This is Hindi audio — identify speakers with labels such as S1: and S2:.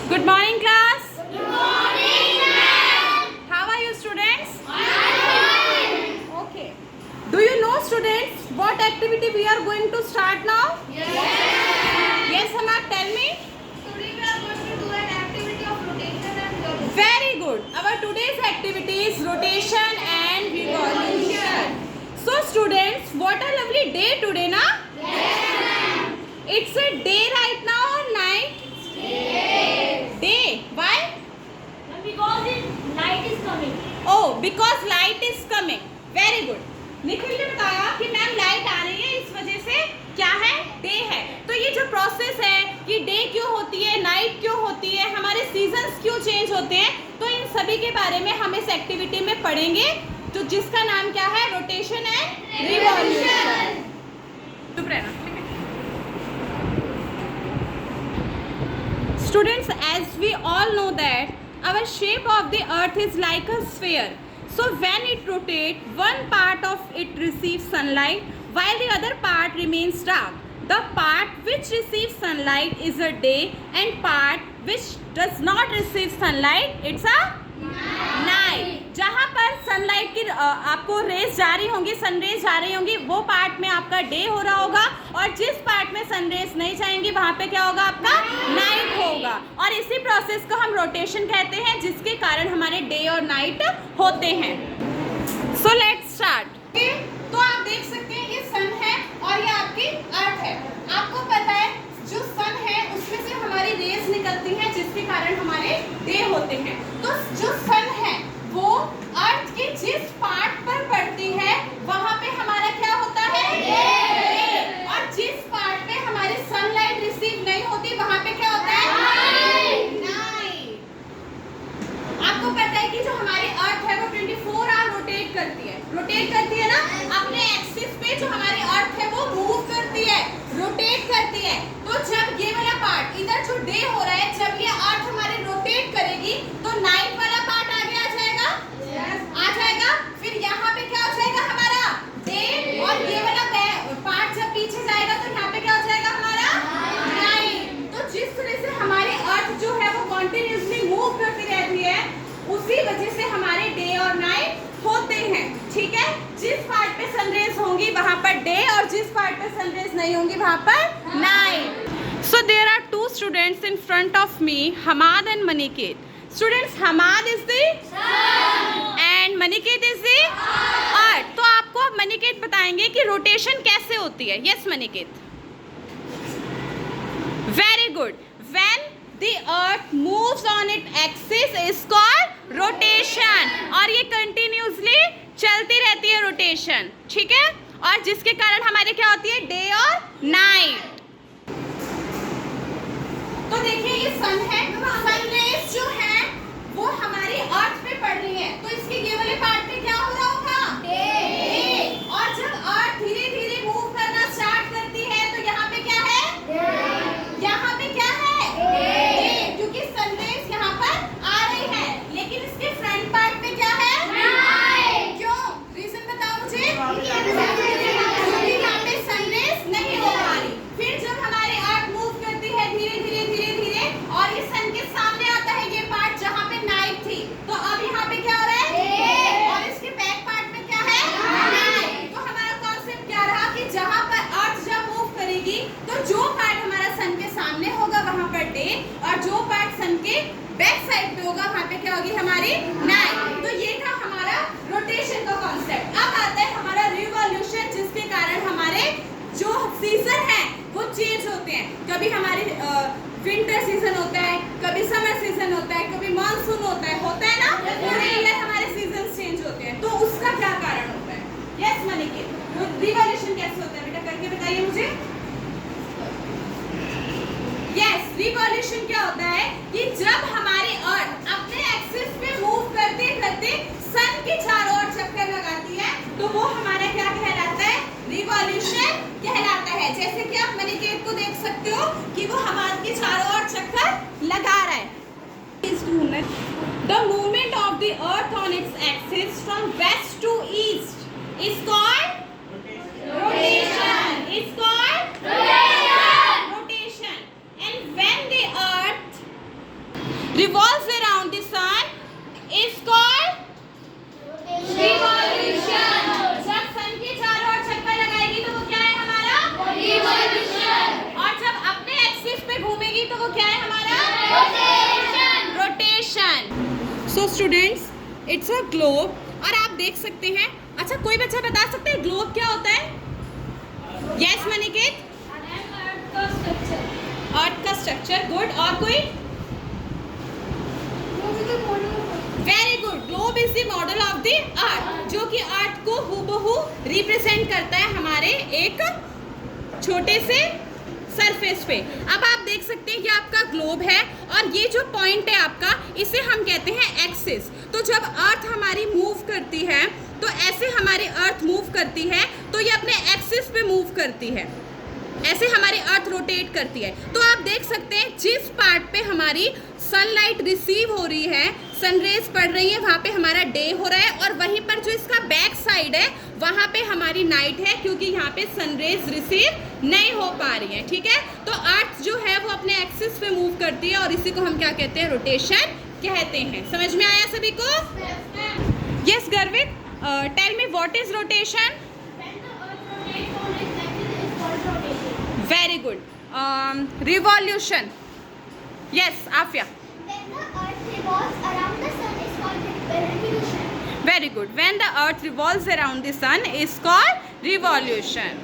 S1: Good morning, class. Good morning, ma'am. How are you, students? Fine. Okay. Do you know, students, what activity we are going to start now? Yes. Yes, Hamad, tell me.
S2: Today we are going to do an activity of rotation and revolution.
S1: Very good. Our today's activity is rotation and revolution. So, students, what a lovely day today, na?
S2: Yes, ma'am.
S1: It's a day right now or night? Day. Why?
S2: Because night is coming.
S1: Oh, because light is coming. Very good. Nikhil ने बताया कि मैम लाइट आ रही है, इस वजह से क्या है, डे है. तो ये जो प्रोसेस है कि डे क्यों होती है, नाइट क्यों होती है, हमारे सीजन्स क्यों चेंज होते हैं, तो इन सभी के बारे में हम इस एक्टिविटी में पढ़ेंगे, तो जिसका नाम क्या है, रोटेशन एंड रिवॉल्यूशन. चुप रहना. Students, as we all know that our shape of the earth is like a sphere. So when it rotates, one part of it receives sunlight while the other part remains dark. The part which receives sunlight is a day and part which does not receive sunlight, it's a night. जहाँ पर सनलाइट की आपको रेज जा रही होंगी, सनरेज जा रही होंगी, वो पार्ट में आपका डे हो रहा होगा, और जिस पार्ट में सनरेज नहीं जाएंगी वहाँ पे क्या होगा, आपका नाइट होगा. और इसी प्रोसेस को हम रोटेशन कहते हैं, जिसके कारण हमारे डे और नाइट होते हैं. So let's start. तो आप देख सकते हैं ये सन है और ये आपकी अर्थ है. आपको पता है जो सन है उसमें से हमारी रेज निकलती हैं, जिसके कारण हमारे डे होते हैं. तो जो सन है वो अर्थ के जिस पार्ट पर पड़ती है वहां पे हमारा क्या होता है, डे. और जिस पार्ट पे हमारी सनलाइट रिसीव नहीं होती वहां पे क्या होता है, नाइट. आपको पता है कि जो हमारी अर्थ है वो 24 आवर रोटेट करती है ना, अपने एक्सिस पे. जो हमारी अर्थ है वो मूव करती है, रोटेट करती है. तो जब ये वाला पार्ट इधर जो डे हो रहा है, जब ये अर्थ हमारे रोटेट करेगी तो नाइट वाला पार्ट आगे आ जाएगा. आ जाएगा. फिर यहाँ पे क्या हो जाएगा हमारा, डे. और ये वाला पार्ट जब पीछे जाएगा तो यहाँ पे क्या हो जाएगा हमारा, नाइट. तो जिस तरह से हमारी अर्थ जो है वो कंटिन्यूअसली मूव करती रहती है, उसी वजह से हमारे डे और नाइट होते हैं. ठीक है. जिस पार्ट पे सनरेज होंगी वहां पर डे, और जिस पार्ट पे सनरेज नहीं होंगी वहां पर night. So there are two students in front of me, Hamad and Maniket. Students, Hamad is the sun and Maniket is the earth. तो आपको अब Maniket बताएंगे कि रोटेशन कैसे होती है. Yes, Maniket. Very good. When the earth moves on its axis is called rotation. और ये continuously चलती रहती है रोटेशन. ठीक है. और जिसके कारण हमारे क्या होती है, डे और नाइट. तो देखिए ये सन है, सनरेज जो है वो हमारी अर्थ पे पड़ रही है, तो इसके ये वाले पार्ट पे क्या हो रहा होगा, डे. और जब अर्थ धीरे धीरे मूव करना स्टार्ट करती है तो यहाँ पे क्या है, यहाँ पे क्या है, डे. क्योंकि सनरेज यहाँ पर आ रही है, लेकिन इसके फ्रंट पार्ट पे क्या है, नाइट. क्यों, रीजन बताओ मुझे. क्योंकि यहाँ पे सनरेज नहीं हो पा रही. फिर जब हमारी अर्थ मूव करती है धीरे धीरे और ये सन के सामने आता है ये पार्ट जहाँ पे नाइट थी, तो अब यहाँ पे क्या हो रहा है, और इसके बैक पार्ट में क्या है, नाइट. तो हमारा कॉन्सेप्ट क्या रहा कि जहाँ पर अर्थ जब मूव करेगी तो जो पार्ट हमारा सन के सामने होगा वहाँ पर डे, और जो पार्ट सन के बैक साइड पे होगा वहाँ पे क्या होगी हमारी नाइट. तो ये था हमारा रोटेशन का कॉन्सेप्ट. अब आता है हमारा रिवॉल्यूशन, जिसके कारण हमारे जो सीजन है वो चेंज होते हैं. कभी हमारे विंटर सीजन होता है, कभी समर सीजन होता है, कभी मानसून होता है ना. पूरे ईयर हमारे सीजन चेंज होते हैं. तो उसका क्या कारण होता है. यस मनिकेत, रिवॉल्यूशन कैसे होता है बेटा, करके बताइए मुझे. यस, रिवॉल्यूशन क्या होता है कि जब हमारी अर्थ अपने एक्सिस पे मूव करते करते सन के चारों ओर चक्कर लगाती है, तो वो हमारा क्या कहलाता है, रिवॉल्यूशन कहलाता है. जैसे कि आप मनिकेत को देख सकते हो कि वो हमारे चारों ओर चक्कर लगा रहा है. The movement of the earth on its axis from west to east is called rotation. Is called rotation. And when the earth revolves around the sun is called
S2: Revolution.
S1: जब सन के चारों ओर चक्कर लगाएगी तो वो क्या है हमारा?
S2: Revolution.
S1: और जब अपने एक्सिस पे घूमेगी तो वो क्या है हमारा?
S2: Rotation.
S1: Rotation. So students, it's a globe. और आप देख सकते हैं. अच्छा, कोई बच्चा बता सकते हैं ग्लोब क्या होता है? यस मनिकेत. अर्थ का स्ट्रक्चर. गुड. और कोई? Very good. Globe is the model of the earth, जो कि अर्थ को हूबहू रिप्रेजेंट करता है हमारे एक छोटे से सरफेस पे. अब आप देख सकते हैं कि आपका ग्लोब है और ये जो पॉइंट है आपका, इसे हम कहते हैं एक्सिस. तो जब अर्थ हमारी मूव करती है तो ऐसे हमारी अर्थ मूव करती है तो ये अपने एक्सिस पे मूव करती है. ऐसे हमारी अर्थ रोटेट करती है. तो आप देख सकते हैं जिस पार्ट पे हमारी सनलाइट रिसीव हो रही है, सनरेज पड़ रही है, वहाँ पे हमारा डे हो रहा है. और वहीं पर जो इसका बैक साइड है वहाँ पे हमारी नाइट है, क्योंकि यहाँ पे सनरेज रिसीव नहीं हो पा रही है. ठीक है. तो अर्थ जो है वो अपने एक्सिस पे मूव करती है और इसी को हम क्या कहते हैं? रोटेशन कहते हैं. समझ में आया सभी को? Yes Garvit, tell me what is rotation? Very good. Revolution. Yes, Afia.
S2: When the earth revolves around the sun is called revolution.
S1: Very good. When the earth revolves around the sun is called revolution.